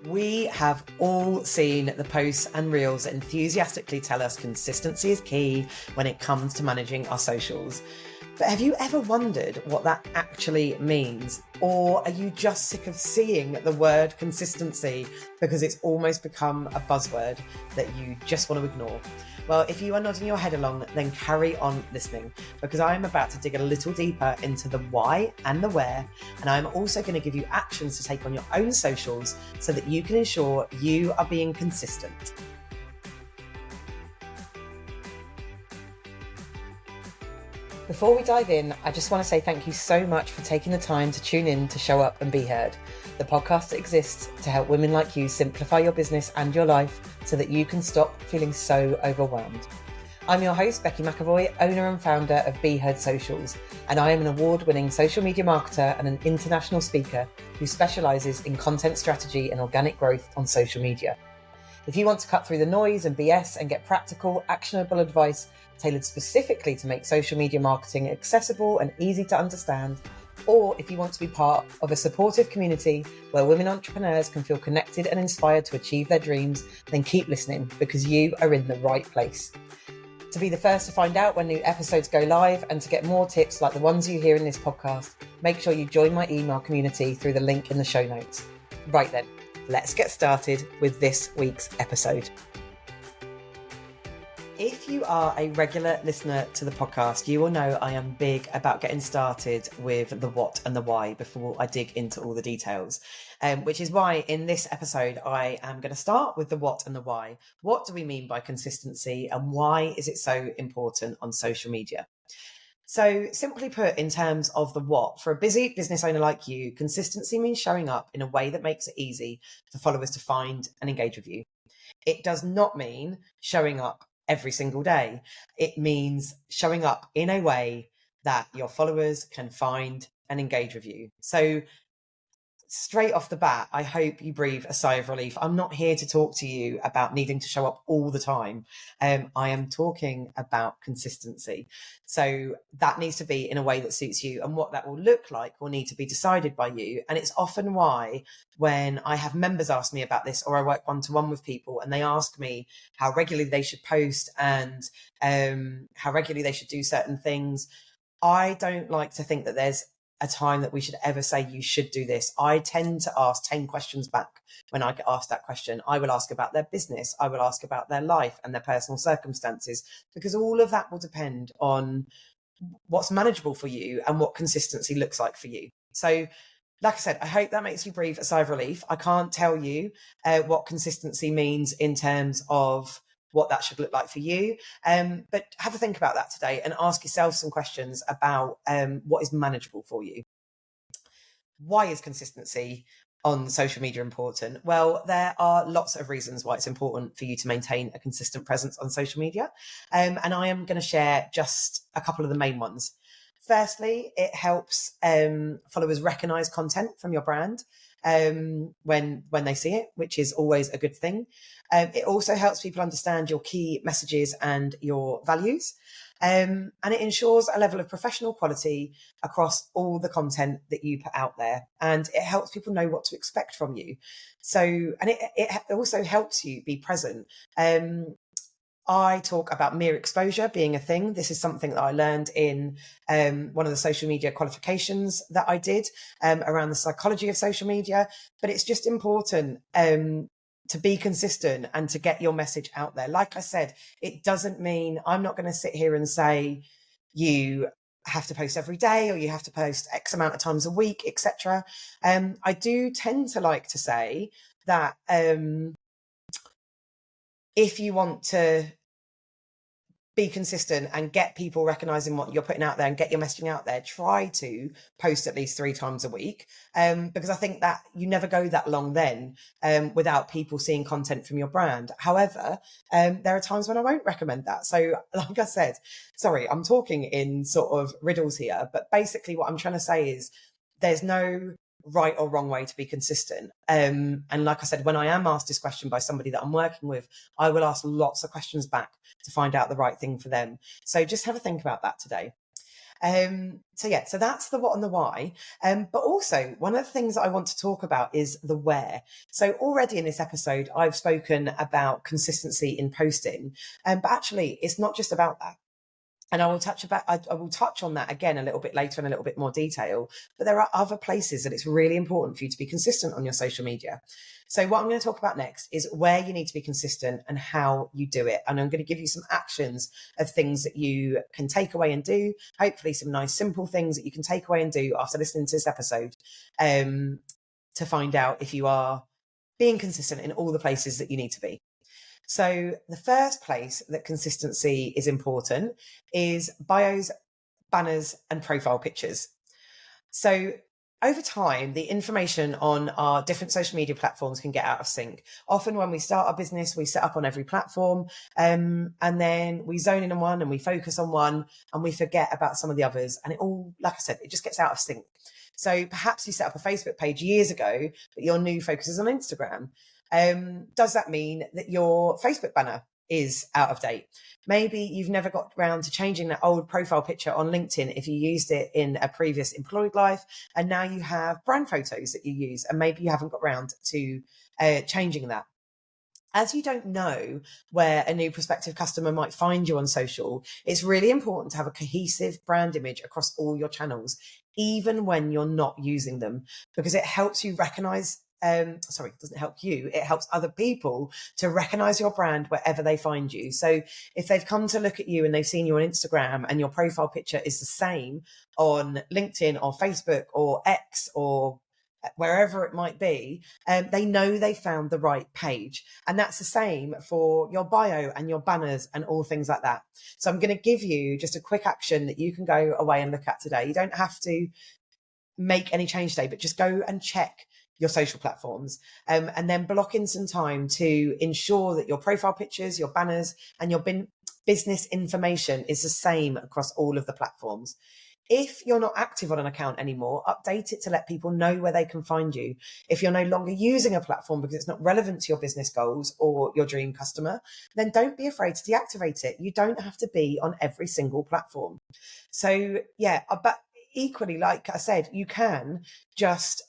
We have all seen the posts and reels that enthusiastically tell us consistency is key when it comes to managing our socials. But have you ever wondered what that actually means? Or are you just sick of seeing the word consistency because it's almost become a buzzword that you just want to ignore? Well, if you are nodding your head along, then carry on listening, because I am about to dig a little deeper into the why and the where, and I'm also going to give you actions to take on your own socials so that you can ensure you are being consistent. Before we dive in, I just want to say thank you so much for taking the time to tune in to Show Up and Be Heard, the podcast that exists to help women like you simplify your business and your life so that you can stop feeling so overwhelmed. I'm your host, Becky McAvoy, owner and founder of Be Heard Socials, and I am an award-winning social media marketer and an international speaker who specialises in content strategy and organic growth on social media. If you want to cut through the noise and BS and get practical, actionable advice tailored specifically to make social media marketing accessible and easy to understand, or if you want to be part of a supportive community where women entrepreneurs can feel connected and inspired to achieve their dreams, then keep listening, because you are in the right place. To be the first to find out when new episodes go live and to get more tips like the ones you hear in this podcast, make sure you join my email community through the link in the show notes. Right then, let's get started with this week's episode. If you are a regular listener to the podcast, you will know I am big about getting started with the what and the why before I dig into all the details, which is why in this episode, I am going to start with the what and the why. What do we mean by consistency, and why is it so important on social media? So simply put, in terms of the what, for a busy business owner like you, consistency means showing up in a way that makes it easy for followers to find and engage with you. It does not mean showing up every single day. It means showing up in a way that your followers can find and engage with you. So straight off the bat, I hope you breathe a sigh of relief. I'm not here to talk to you about needing to show up all the time. I am talking about consistency. So that needs to be in a way that suits you, and what that will look like will need to be decided by you. And it's often why when I have members ask me about this, or I work one-to-one with people and they ask me how regularly they should post and how regularly they should do certain things, I don't like to think that there's a time that we should ever say you should do this. I tend to ask 10 questions back when I get asked that question. I will ask about their business. I will ask about their life and their personal circumstances, because all of that will depend on what's manageable for you and what consistency looks like for you. So like I said, I hope that makes you breathe a sigh of relief. I can't tell you what consistency means in terms of what that should look like for you. But have a think about that today and ask yourself some questions about what is manageable for you. Why is consistency on social media important? Well, there are lots of reasons why it's important for you to maintain a consistent presence on social media. And I am going to share just a couple of the main ones. Firstly, it helps followers recognize content from your brand when they see it, which is always a good thing. It also helps people understand your key messages and your values. And it ensures a level of professional quality across all the content that you put out there. And it helps people know what to expect from you. So, and it also helps you be present. I talk about mere exposure being a thing. This is something that I learned in one of the social media qualifications that I did around the psychology of social media. But it's just important to be consistent and to get your message out there. Like I said, it doesn't mean I'm not going to sit here and say you have to post every day or you have to post X amount of times a week, etc. I do tend to like to say that if you want to be consistent and get people recognizing what you're putting out there and get your messaging out there, try to post at least 3 times a week, because I think that you never go that long then without people seeing content from your brand. However, there are times when I won't recommend that. So like I said, sorry, I'm talking in sort of riddles here, but basically what I'm trying to say is there's no right or wrong way to be consistent. And like I said, when I am asked this question by somebody that I'm working with, I will ask lots of questions back to find out the right thing for them. So just have a think about that today. So that's the what and the why. But also one of the things that I want to talk about is the where. So already in this episode, I've spoken about consistency in posting, but actually it's not just about that. And I will touch on that again a little bit later in a little bit more detail. But there are other places that it's really important for you to be consistent on your social media. So what I'm going to talk about next is where you need to be consistent and how you do it. And I'm going to give you some actions of things that you can take away and do. Hopefully some nice simple things that you can take away and do after listening to this episode, to find out if you are being consistent in all the places that you need to be. So the first place that consistency is important is bios, banners, and profile pictures. So over time, the information on our different social media platforms can get out of sync. Often when we start our business, we set up on every platform, and then we zone in on one and we focus on one and we forget about some of the others. And it all, like I said, it just gets out of sync. So perhaps you set up a Facebook page years ago, but your new focus is on Instagram. Does that mean that your Facebook banner is out of date? Maybe you've never got around to changing that old profile picture on LinkedIn if you used it in a previous employed life, and now you have brand photos that you use, and maybe you haven't got around to changing that. As you don't know where a new prospective customer might find you on social, it's really important to have a cohesive brand image across all your channels, even when you're not using them, because it helps you recognize it doesn't help you, it helps other people to recognize your brand wherever they find you. So if they've come to look at you and they've seen you on Instagram and your profile picture is the same on LinkedIn or Facebook or X or wherever it might be, they know they found the right page. And that's the same for your bio and your banners and all things like that. So I'm going to give you just a quick action that you can go away and look at today. You don't have to make any change today, but just go and check your social platforms, and then block in some time to ensure that your profile pictures, your banners, and your business information is the same across all of the platforms. If you're not active on an account anymore, update it to let people know where they can find you. If you're no longer using a platform because it's not relevant to your business goals or your dream customer, then don't be afraid to deactivate it. You don't have to be on every single platform. So yeah, but equally, like I said, you can just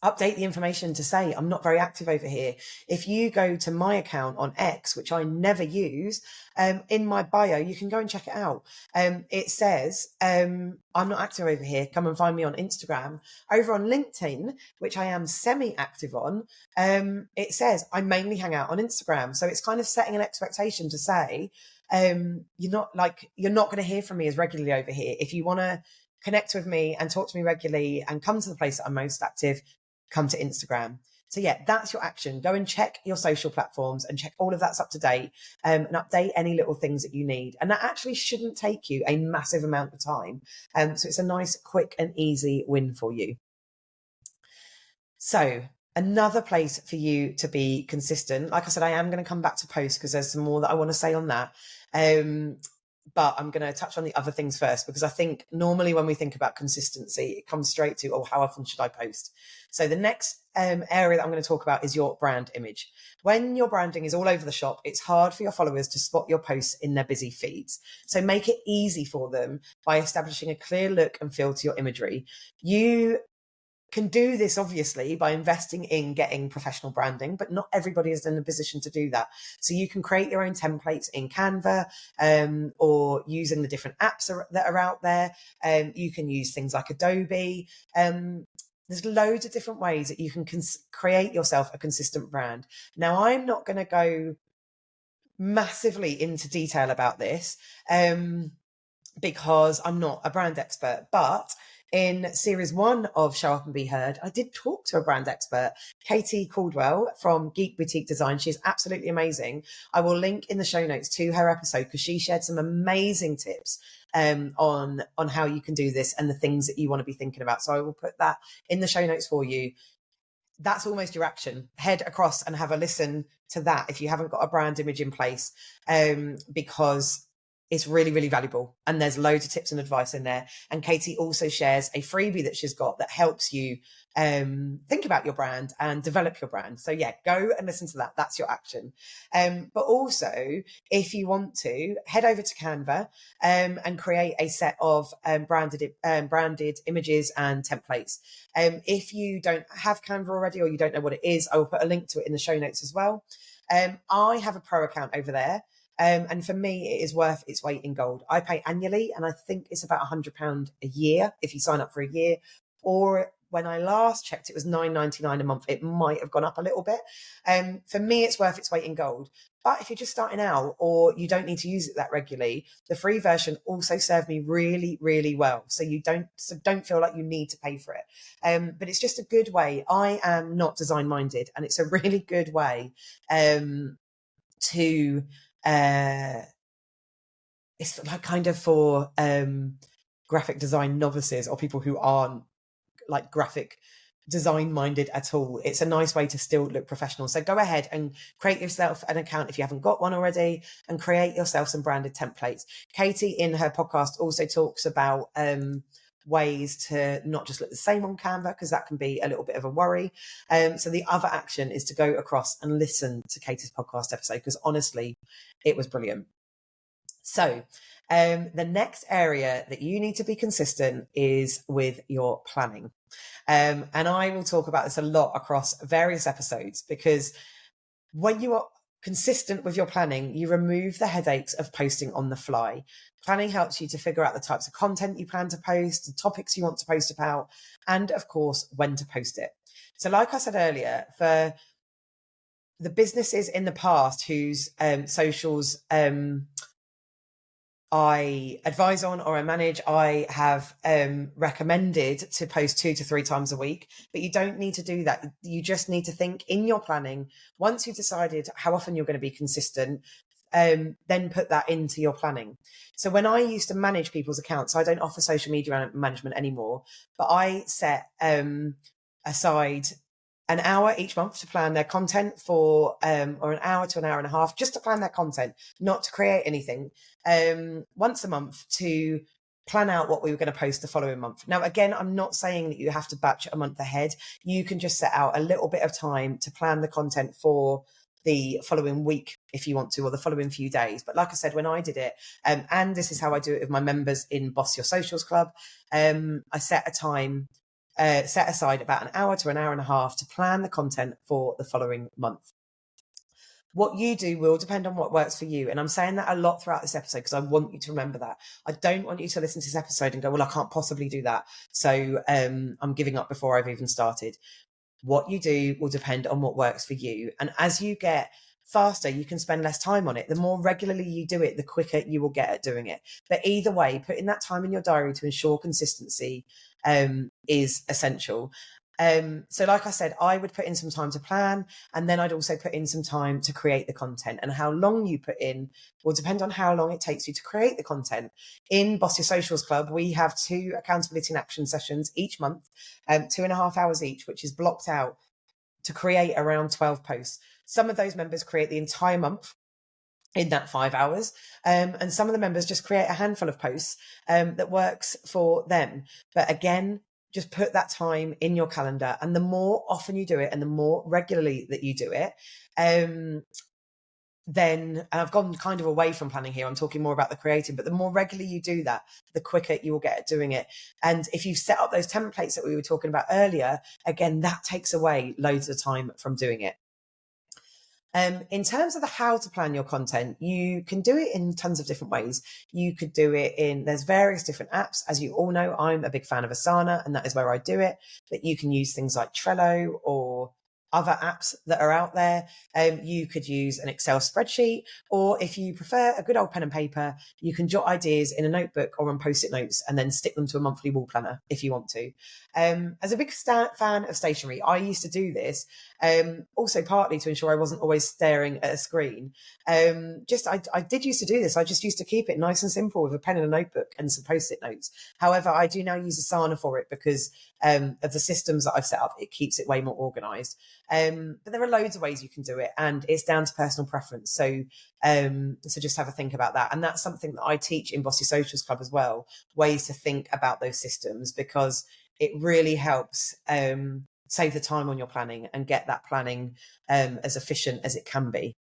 update the information to say, I'm not very active over here. If you go to my account on X, which I never use, in my bio, you can go and check it out. It says, I'm not active over here. Come and find me on Instagram. Over on LinkedIn, which I am semi-active on, it says I mainly hang out on Instagram. So it's kind of setting an expectation to say, you're not going to hear from me as regularly over here. If you want to connect with me and talk to me regularly and come to the place that I'm most active, come to Instagram. So yeah, that's your action. Go and check your social platforms and check all of that's up to date, and update any little things that you need. And that actually shouldn't take you a massive amount of time. So it's a nice, quick and easy win for you. So another place for you to be consistent, like I said, I am going to come back to post because there's some more that I want to say on that. But I'm going to touch on the other things first, because I think normally when we think about consistency, it comes straight to, how often should I post? So the next area that I'm going to talk about is your brand image. When your branding is all over the shop, it's hard for your followers to spot your posts in their busy feeds. So make it easy for them by establishing a clear look and feel to your imagery. You can do this obviously by investing in getting professional branding, but not everybody is in a position to do that. So you can create your own templates in Canva, or using the different apps that are out there. You can use things like Adobe. There's loads of different ways that you can create yourself a consistent brand. Now, I'm not going to go massively into detail about this, because I'm not a brand expert, but in series 1 of Show Up and Be Heard, I did talk to a brand expert, Katie Caldwell from Geek Boutique Design. She's absolutely amazing. I will link in the show notes to her episode because she shared some amazing tips on how you can do this and the things that you want to be thinking about. So I will put that in the show notes for you. That's almost your action. Head across and have a listen to that if you haven't got a brand image in place, because It's really, really valuable. And there's loads of tips and advice in there. And Katie also shares a freebie that she's got that helps you think about your brand and develop your brand. So yeah, go and listen to that. That's your action. But also, if you want to, head over to Canva and create a set of branded images and templates. If you don't have Canva already, or you don't know what it is, I will put a link to it in the show notes as well. I have a pro account over there. And for me, it is worth its weight in gold. I pay annually, and I think it's about £100 a year if you sign up for a year. Or when I last checked, it was £9.99 a month. It might have gone up a little bit. For me, it's worth its weight in gold. But if you're just starting out, or you don't need to use it that regularly, the free version also served me really, really well. So you don't feel like you need to pay for it. But it's just a good way. I am not design minded, and it's a really good way to. It's like kind of for graphic design novices or people who aren't like graphic design minded at all. It's a nice way to still look professional. So go ahead and create yourself an account if you haven't got one already, and create yourself some branded templates. Katie in her podcast also talks about ways to not just look the same on Canva, because that can be a little bit of a worry. So the other action is to go across and listen to Katie's podcast episode, because honestly, it was brilliant. So the next area that you need to be consistent is with your planning. And I will talk about this a lot across various episodes, because when you are consistent with your planning, you remove the headaches of posting on the fly. Planning helps you to figure out the types of content you plan to post, the topics you want to post about, and of course, when to post it. So like I said earlier, for the businesses in the past whose socials I advise on or I manage, I have recommended to post 2 to 3 times a week, but you don't need to do that. You just need to think in your planning. Once you've decided how often you're going to be consistent, then put that into your planning. So when I used to manage people's accounts, I don't offer social media management anymore, but I set aside an hour each month to plan their content for, or an hour to an hour and a half, just to plan their content, not to create anything, once a month to plan out what we were going to post the following month. Now, again, I'm not saying that you have to batch a month ahead. You can just set out a little bit of time to plan the content for the following week if you want to, or the following few days. But like I said, when I did it, and this is how I do it with my members in Boss Your Socials Club, I set aside about an hour to an hour and a half to plan the content for the following month. What you do will depend on what works for you. And I'm saying that a lot throughout this episode because I want you to remember that. I don't want you to listen to this episode and go, well, I can't possibly do that, so I'm giving up before I've even started. What you do will depend on what works for you. And as you get faster, you can spend less time on it. The more regularly you do it, the quicker you will get at doing it. But either way, putting that time in your diary to ensure consistency is essential. So like I said, I would put in some time to plan, and then I'd also put in some time to create the content. And how long you put in will depend on how long it takes you to create the content. In Boss Your Socials Club, we have 2 accountability and action sessions each month, 2.5 hours each, which is blocked out to create around 12 posts. Some of those members create the entire month in that 5 hours. And some of the members just create a handful of posts that works for them. But again, just put that time in your calendar. And the more often you do it and the more regularly that you do it, then, and I've gone kind of away from planning here, I'm talking more about the creating, but the more regularly you do that, the quicker you will get at doing it. And if you set up those templates that we were talking about earlier, again, that takes away loads of time from doing it. In terms of the how to plan your content, you can do it in tons of different ways. You could do it there's various different apps. As you all know, I'm a big fan of Asana, and that is where I do it. But you can use things like Trello or other apps that are out there. You could use an Excel spreadsheet, or if you prefer a good old pen and paper, you can jot ideas in a notebook or on post-it notes and then stick them to a monthly wall planner if you want to. As a big fan of stationery, I used to do this, also partly to ensure I wasn't always staring at a screen. I did used to do this. I just used to keep it nice and simple with a pen and a notebook and some post-it notes. However, I do now use Asana for it because of the systems that I've set up, it keeps it way more organized. But there are loads of ways you can do it, and it's down to personal preference. So just have a think about that. And that's something that I teach in Bossy Socials Club as well, ways to think about those systems, because it really helps save the time on your planning and get that planning as efficient as it can be.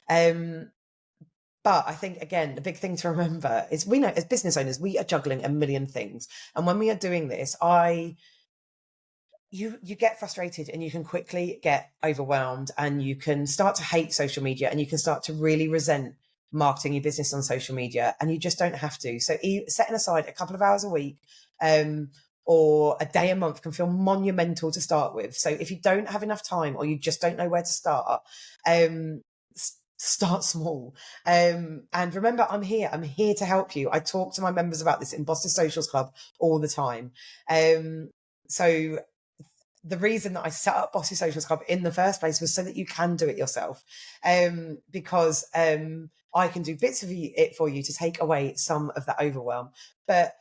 But I think, again, the big thing to remember is, we know as business owners, we are juggling a million things. And when we are doing this, you get frustrated, and you can quickly get overwhelmed, and you can start to hate social media, and you can start to really resent marketing your business on social media, and you just don't have to. So setting aside a couple of hours a week or a day a month can feel monumental to start with. So if you don't have enough time, or you just don't know where to start, start small. And remember, I'm here to help you. I talk to my members about this in Bossy Socials Club all the time. So the reason that I set up Bossy Socials Club in the first place was so that you can do it yourself, because I can do bits of it for you to take away some of that overwhelm. But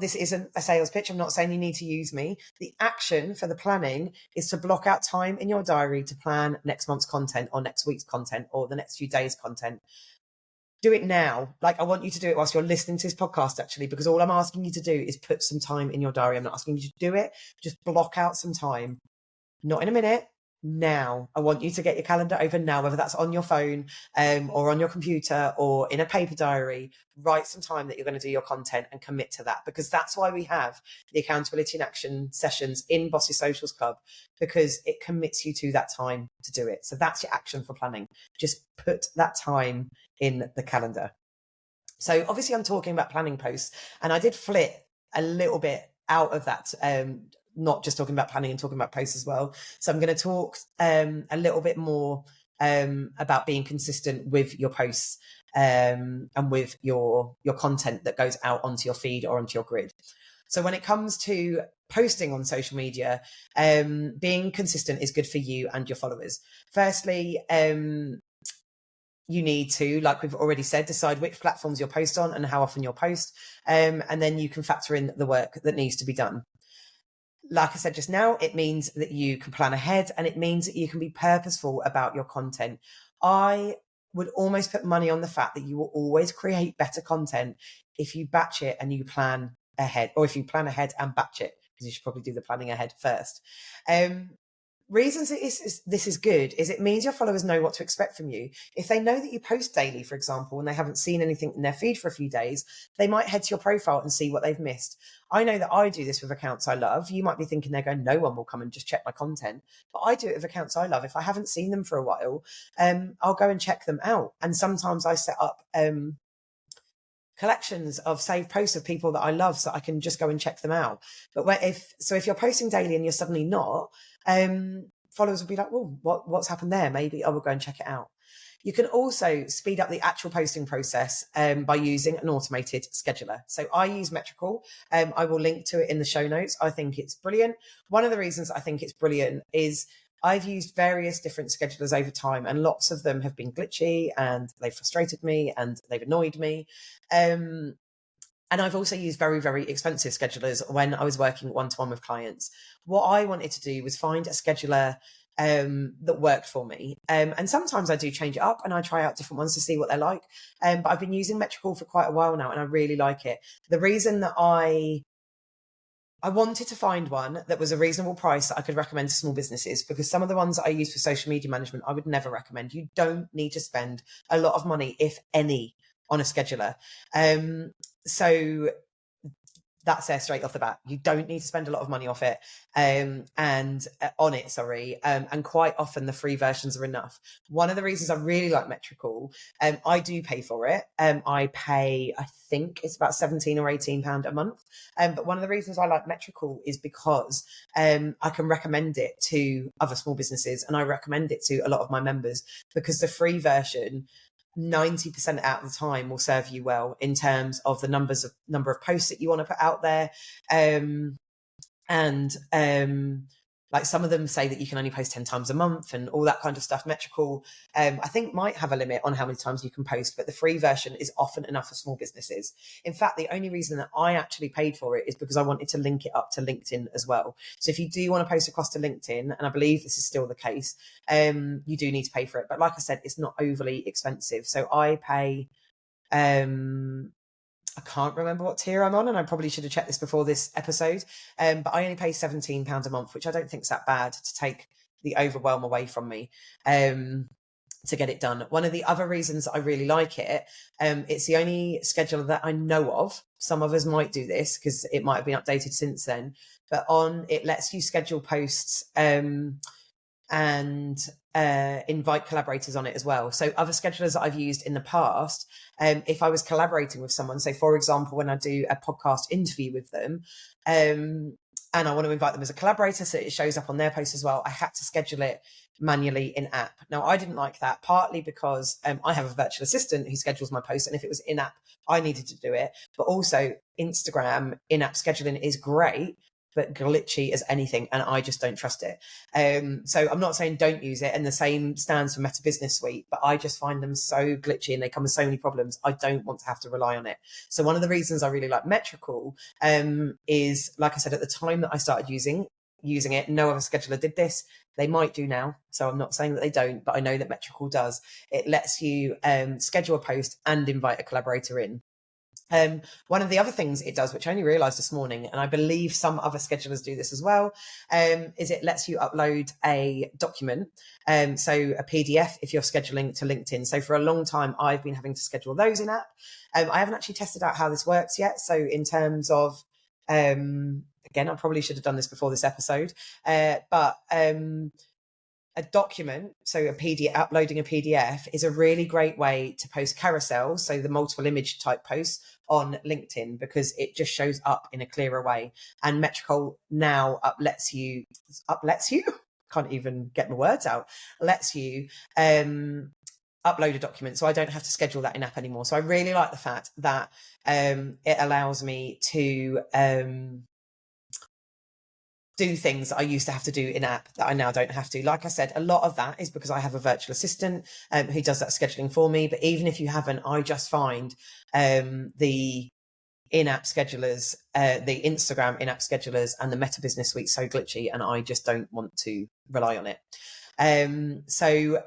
this isn't a sales pitch. I'm not saying you need to use me. The action for the planning is to block out time in your diary to plan next month's content, or next week's content, or the next few days' content. Do it now. Like, I want you to do it whilst you're listening to this podcast, actually, because all I'm asking you to do is put some time in your diary. I'm not asking you to do it. Just block out some time. Not in a minute. Now. I want you to get your calendar open now, whether that's on your phone or on your computer or in a paper diary. Write some time that you're going to do your content and commit to that, because that's why we have the accountability and action sessions in Bossy Socials Club, because it commits you to that time to do it. So that's your action for planning. Just put that time in the calendar. So obviously I'm talking about planning posts, and I did flit a little bit out of that, not just talking about planning and talking about posts as well. So I'm going to talk a little bit more about being consistent with your posts and with your content that goes out onto your feed or onto your grid. So when it comes to posting on social media, being consistent is good for you and your followers. Firstly, you need to, like we've already said, decide which platforms you'll post on and how often you'll post. And then you can factor in the work that needs to be done. Like I said just now, it means that you can plan ahead, and it means that you can be purposeful about your content. I would almost put money on the fact that you will always create better content if you batch it and you plan ahead, or if you plan ahead and batch it, because you should probably do the planning ahead first. Reasons this is good is it means your followers know what to expect from you. If they know that you post daily, for example, and they haven't seen anything in their feed for a few days, they might head to your profile and see what they've missed. I know that I do this with accounts I love. You might be thinking they're going, no one will come and just check my content. But I do it with accounts I love. If I haven't seen them for a while, I'll go and check them out. And sometimes I set up collections of saved posts of people that I love, so I can just go and check them out. But if you're posting daily and you're suddenly not, followers will be like, well, what's happened there? Maybe I will go and check it out. You can also speed up the actual posting process by using an automated scheduler. So I use Metrical. I will link to it in the show notes. I think it's brilliant. One of the reasons I think it's brilliant is I've used various different schedulers over time, and lots of them have been glitchy, and they've frustrated me, and they've annoyed me. And I've also used very, very expensive schedulers when I was working one-to-one with clients. What I wanted to do was find a scheduler that worked for me. And sometimes I do change it up, and I try out different ones to see what they're like. But I've been using Metrical for quite a while now, and I really like it. The reason that I wanted to find one that was a reasonable price that I could recommend to small businesses, because some of the ones that I use for social media management, I would never recommend. You don't need to spend a lot of money, if any, on a scheduler. So that's there straight off the bat. You don't need to spend a lot of money on it. And quite often the free versions are enough. One of the reasons I really like Metrical, I do pay for it. I pay, I think it's about £17 or £18 a month. But one of the reasons I like Metrical is because I can recommend it to other small businesses, and I recommend it to a lot of my members, because the free version 90% out of the time will serve you well in terms of the number of posts that you want to put out there, and like some of them say that you can only post 10 times a month and all that kind of stuff. Metrical, I think might have a limit on how many times you can post, but the free version is often enough for small businesses. In fact, the only reason that I actually paid for it is because I wanted to link it up to LinkedIn as well. So if you do want to post across to LinkedIn, and I believe this is still the case, you do need to pay for it. But like I said, it's not overly expensive. So I pay, I can't remember what tier I'm on, and I probably should have checked this before this episode. But I only pay £17 a month, which I don't think is that bad to take the overwhelm away from me. To get it done. One of the other reasons I really like it, it's the only scheduler that I know of. Some of us might do this because it might have been updated since then, but it lets you schedule posts and invite collaborators on it as well. So other schedulers that I've used in the past, if I was collaborating with someone, so for example, when I do a podcast interview with them, and I want to invite them as a collaborator so it shows up on their post as well, I had to schedule it manually in app. Now, I didn't like that, partly because I have a virtual assistant who schedules my posts, and if it was in app, I needed to do it. But also, Instagram in-app scheduling is great, but glitchy as anything, and I just don't trust it. So I'm not saying don't use it, and the same stands for Meta Business Suite, but I just find them so glitchy and they come with so many problems. I don't want to have to rely on it. So one of the reasons I really like Metrical is, like I said, at the time that I started using it, no other scheduler did this. They might do now, so I'm not saying that they don't, but I know that Metrical does. It lets you schedule a post and invite a collaborator in. One of the other things it does, which I only realized this morning, and I believe some other schedulers do this as well, is it lets you upload a document. So a PDF if you're scheduling to LinkedIn. So for a long time, I've been having to schedule those in app. I haven't actually tested out how this works yet. So in terms of, again, I probably should have done this before this episode, but a document, so a PDF, uploading a PDF is a really great way to post carousels, so the multiple image type posts on LinkedIn, because it just shows up in a clearer way. And Metrical now lets you, can't even get my words out, lets you upload a document, so I don't have to schedule that in app anymore. So I really like the fact that it allows me to do things that I used to have to do in app that I now don't have to. Like I said, a lot of that is because I have a virtual assistant who does that scheduling for me. But even if you haven't, I just find the in-app schedulers, the Instagram in-app schedulers and the Meta Business Suite so glitchy, and I just don't want to rely on it. So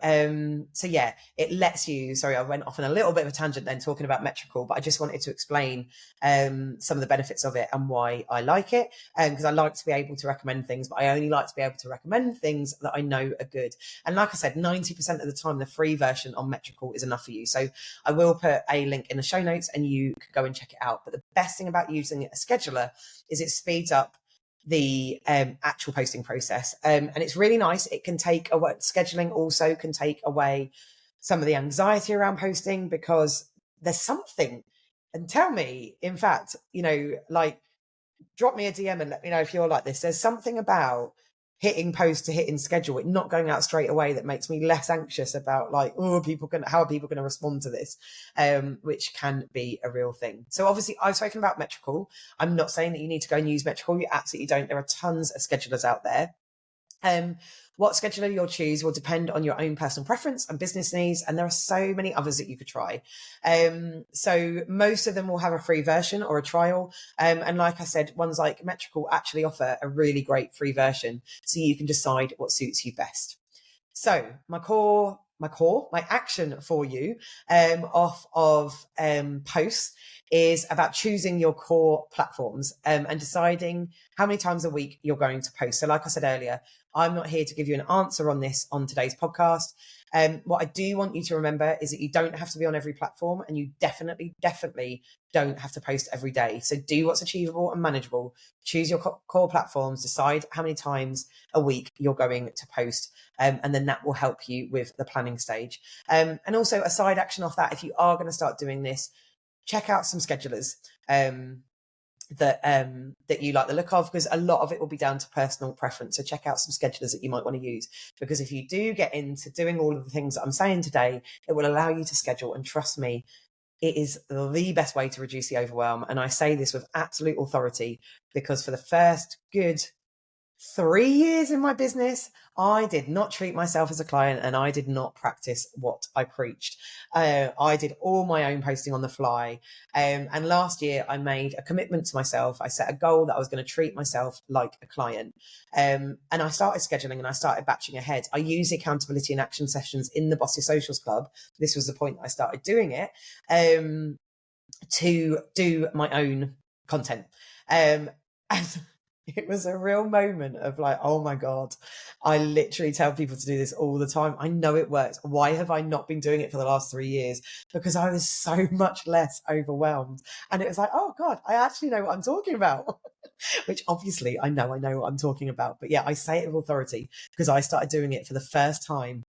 yeah, it lets you, sorry, I went off on a little bit of a tangent then talking about Metrical, but I just wanted to explain some of the benefits of it and why I like it. Because I like to be able to recommend things, but I only like to be able to recommend things that I know are good. And like I said, 90% of the time, the free version on Metrical is enough for you. So I will put a link in the show notes and you can go and check it out. But the best thing about using a scheduler is it speeds up the actual posting process, and it's really nice. It can take away, scheduling also can take away some of the anxiety around posting, because there's something, and tell me, in fact, like, drop me a DM and let me know if you're like this. There's something about hitting post to hitting schedule, it not going out straight away, that makes me less anxious about, like, how are people going to respond to this, which can be a real thing. So obviously I've spoken about Metrical. I'm not saying that you need to go and use Metrical. You absolutely don't. There are tons of schedulers out there. What scheduler you'll choose will depend on your own personal preference and business needs, and there are so many others that you could try. So most of them will have a free version or a trial, and like I said, ones like Metrical actually offer a really great free version, so you can decide what suits you best. So my action for you off of posts is about choosing your core platforms and deciding how many times a week you're going to post. So like I said earlier, I'm not here to give you an answer on this on today's podcast. What I do want you to remember is that you don't have to be on every platform, and you definitely don't have to post every day. So do what's achievable and manageable. Choose your core platforms, decide how many times a week you're going to post, and then that will help you with the planning stage. And also a side action off that, if you are going to start doing this, check out some schedulers that you like the look of, because a lot of it will be down to personal preference. So check out some schedulers that you might want to use, because if you do get into doing all of the things that I'm saying today, it will allow you to schedule. And trust me, it is the best way to reduce the overwhelm. And I say this with absolute authority, because for the first good 3 years in my business, I did not treat myself as a client and I did not practice what I preached. I did all my own posting on the fly. And last year, I made a commitment to myself. I set a goal that I was going to treat myself like a client. And I started scheduling and I started batching ahead. I use accountability and action sessions in the Boss Your Socials Club. This was the point that I started doing it, to do my own content. And it was a real moment of like, oh my God, I literally tell people to do this all the time. I know it works. Why have I not been doing it for the last 3 years? Because I was so much less overwhelmed. And it was like, oh God, I actually know what I'm talking about. Which obviously I know what I'm talking about. But yeah, I say it with authority because I started doing it for the first time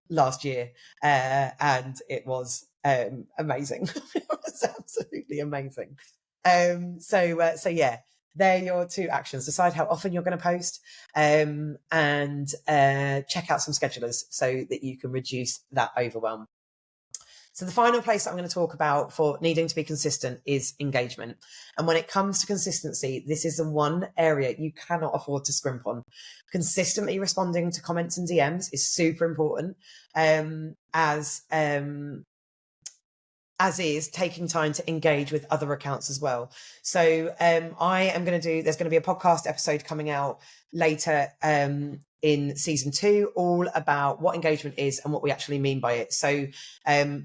last year. And it was amazing. It was absolutely amazing. So yeah, they're your 2 actions. Decide how often you're going to post, and check out some schedulers so that you can reduce that overwhelm. So the final place that I'm going to talk about for needing to be consistent is engagement. And when it comes to consistency, this is the one area you cannot afford to scrimp on. Consistently responding to comments and DMs is super important, as is taking time to engage with other accounts as well. So there's going to be a podcast episode coming out later in season 2, all about what engagement is and what we actually mean by it. So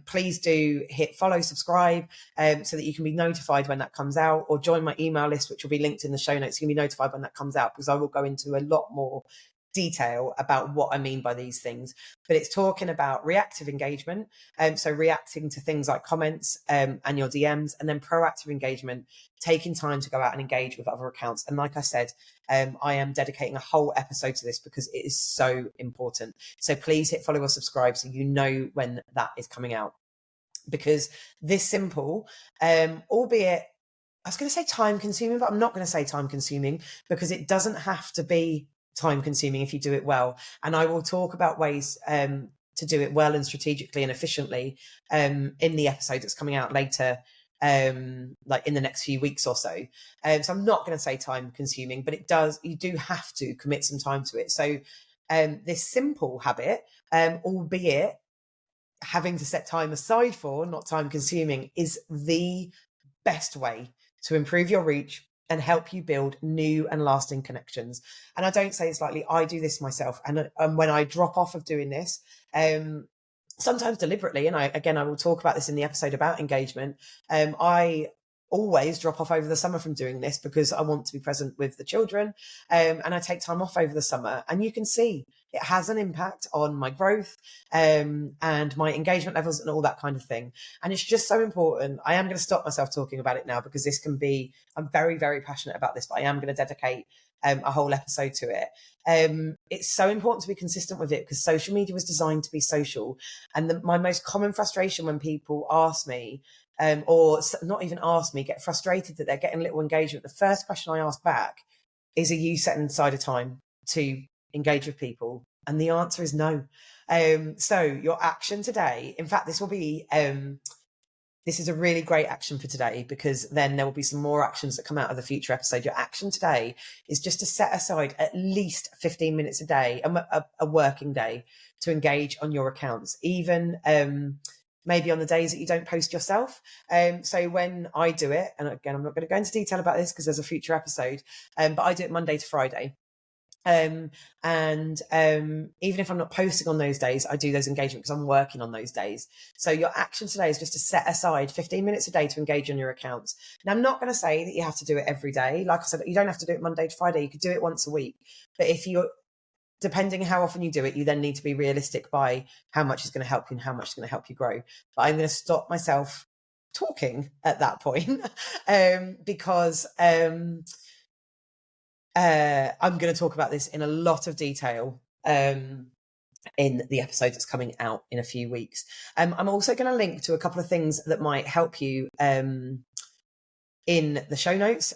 please do hit follow, subscribe, so that you can be notified when that comes out, or join my email list, which will be linked in the show notes. You can be notified when that comes out, because I will go into a lot more detail about what I mean by these things. But it's talking about reactive engagement, so reacting to things like comments and your DMs, and then proactive engagement, taking time to go out and engage with other accounts. And like I said, I am dedicating a whole episode to this because it is so important. So please hit follow or subscribe so you know when that is coming out, because this simple, albeit I was going to say time consuming, but I'm not going to say time consuming, because it doesn't have to be time consuming if you do it well. And I will talk about ways to do it well and strategically and efficiently in the episode that's coming out later, like in the next few weeks or so. So I'm not going to say time consuming, but you do have to commit some time to it. So this simple habit, albeit having to set time aside for, not time consuming, is the best way to improve your reach and help you build new and lasting connections. And I don't say this lightly. I do this myself. And when I drop off of doing this, sometimes deliberately, and I will talk about this in the episode about engagement, I always drop off over the summer from doing this because I want to be present with the children, and I take time off over the summer. And you can see it has an impact on my growth and my engagement levels and all that kind of thing. And it's just so important. I am going to stop myself talking about it now because I'm very, very passionate about this, but I am going to dedicate a whole episode to it. It's so important to be consistent with it because social media was designed to be social. And my most common frustration when people ask me, or not even ask me, get frustrated that they're getting little engagement, the first question I ask back is, are you setting aside a time to engage with people? And the answer is no. So your action today, in fact, this is a really great action for today, because then there will be some more actions that come out of the future episode. Your action today is just to set aside at least 15 minutes a day, a working day, to engage on your accounts, even maybe on the days that you don't post yourself. So when I do it, and again, I'm not going to go into detail about this because there's a future episode, but I do it Monday to Friday. And even if I'm not posting on those days, I do those engagement because I'm working on those days. So your action today is just to set aside 15 minutes a day to engage on your accounts. Now, I'm not going to say that you have to do it every day. Like I said, you don't have to do it Monday to Friday. You could do it once a week. But depending how often you do it, you then need to be realistic by how much is going to help you and how much is going to help you grow. But I'm going to stop myself talking at that point because I'm going to talk about this in a lot of detail in the episode that's coming out in a few weeks. I'm also going to link to a couple of things that might help you in the show notes.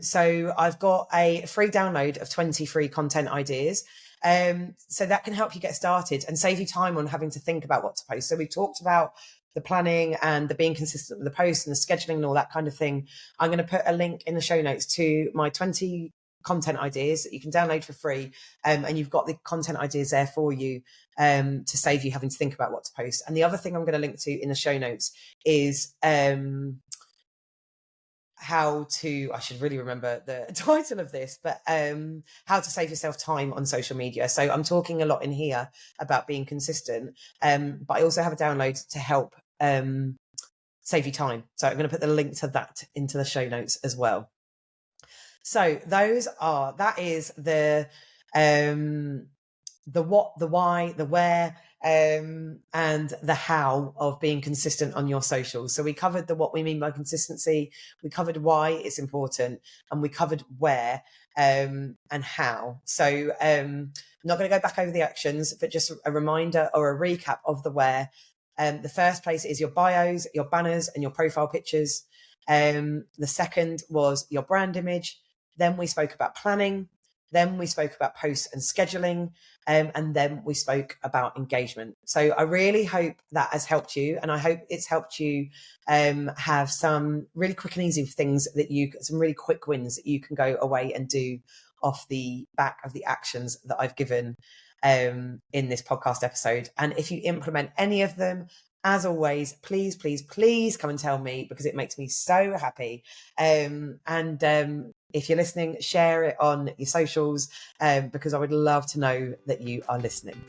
So I've got a free download of 20 free content ideas. So that can help you get started and save you time on having to think about what to post. So we've talked about the planning and the being consistent with the posts and the scheduling and all that kind of thing. I'm going to put a link in the show notes to my 20 content ideas that you can download for free. And you've got the content ideas there for you to save you having to think about what to post. And the other thing I'm going to link to in the show notes is how to, I should really remember the title of this, but how to save yourself time on social media. So I'm talking a lot in here about being consistent, but I also have a download to help save you time. So I'm going to put the link to that into the show notes as well. So that is the what, the why, the where, and the how of being consistent on your socials. So we covered the what we mean by consistency, we covered why it's important, and we covered where and how. So I'm not going to go back over the actions, but just a reminder or a recap of the where. The first place is your bios, your banners, and your profile pictures. The second was your brand image. Then we spoke about planning. Then we spoke about posts and scheduling. And then we spoke about engagement. So I really hope that has helped you. And I hope it's helped you have some really quick and easy things some really quick wins that you can go away and do off the back of the actions that I've given in this podcast episode. And if you implement any of them, as always, please, please, please come and tell me, because it makes me so happy. If you're listening, share it on your socials, because I would love to know that you are listening.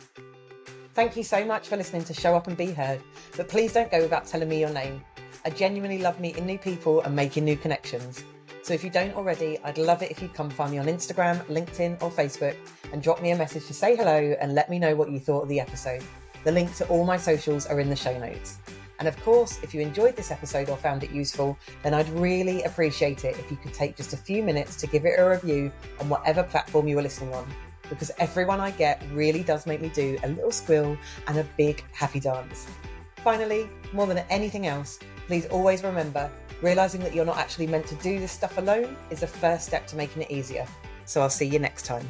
Thank you so much for listening to Show Up and Be Heard, but please don't go without telling me your name. I genuinely love meeting new people and making new connections. So if you don't already, I'd love it if you'd come find me on Instagram, LinkedIn or Facebook and drop me a message to say hello and let me know what you thought of the episode. The link to all my socials are in the show notes. And of course, if you enjoyed this episode or found it useful, then I'd really appreciate it if you could take just a few minutes to give it a review on whatever platform you are listening on, because every one I get really does make me do a little squeal and a big happy dance. Finally, more than anything else, please always remember, realizing that you're not actually meant to do this stuff alone is the first step to making it easier. So I'll see you next time.